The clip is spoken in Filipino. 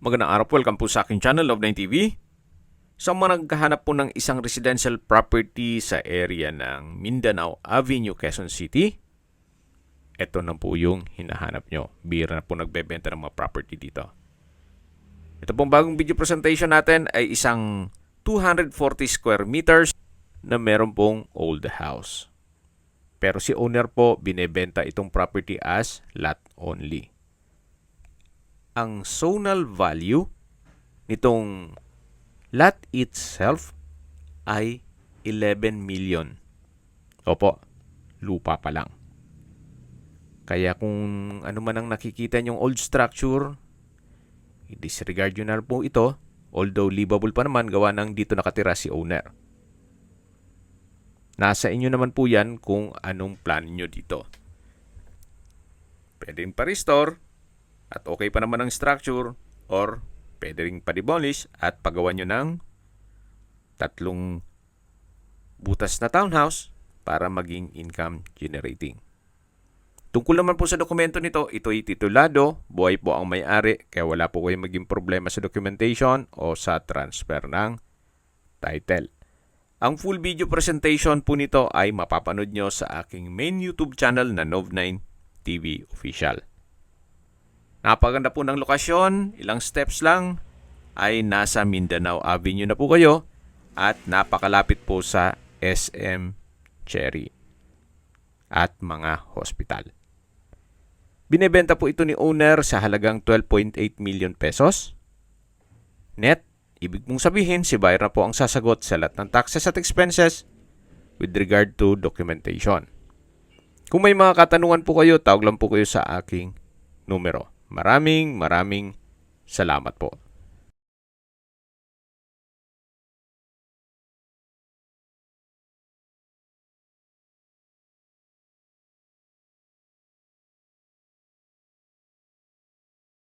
Magandang araw po, welcome po sa aking channel, Love9 TV. Sa mga naghahanap po ng isang residential property sa area ng Mindanao Avenue, Quezon City, ito na po yung hinahanap nyo. Bira na po nagbebenta ng mga property dito. Ito pong bagong video presentation natin ay isang 240 square meters na meron pong old house. Pero si owner po binebenta itong property as lot only. Ang zonal value nitong lot itself ay 11 million. Opo, lupa pa lang. Kaya kung ano man ang nakikita nyong old structure, i-disregard nyo na po ito, although livable pa naman gawa ng dito nakatira si owner. Nasa inyo naman po yan kung anong plan nyo dito. Pwedeng pa-restore at okay pa naman ang structure, or pwede rin pa-demolish at pagawa nyo ng 3 butas na townhouse para maging income generating. Tungkol naman po sa dokumento nito, ito'y titulado, buhay po ang may-ari, kaya wala po kayong maging problema sa documentation o sa transfer ng title. Ang full video presentation po nito ay mapapanood nyo sa aking main YouTube channel na Love9 TV Official. Napaganda po ng lokasyon, ilang steps lang ay nasa Mindanao Avenue na po kayo at napakalapit po sa SM Cherry at mga hospital. Binebenta po ito ni owner sa halagang 12.8 million pesos. Net, ibig mong sabihin si buyer na po ang sasagot sa lahat ng taxes at expenses with regard to documentation. Kung may mga katanungan po kayo, tawag lang po kayo sa aking numero. Maraming salamat po.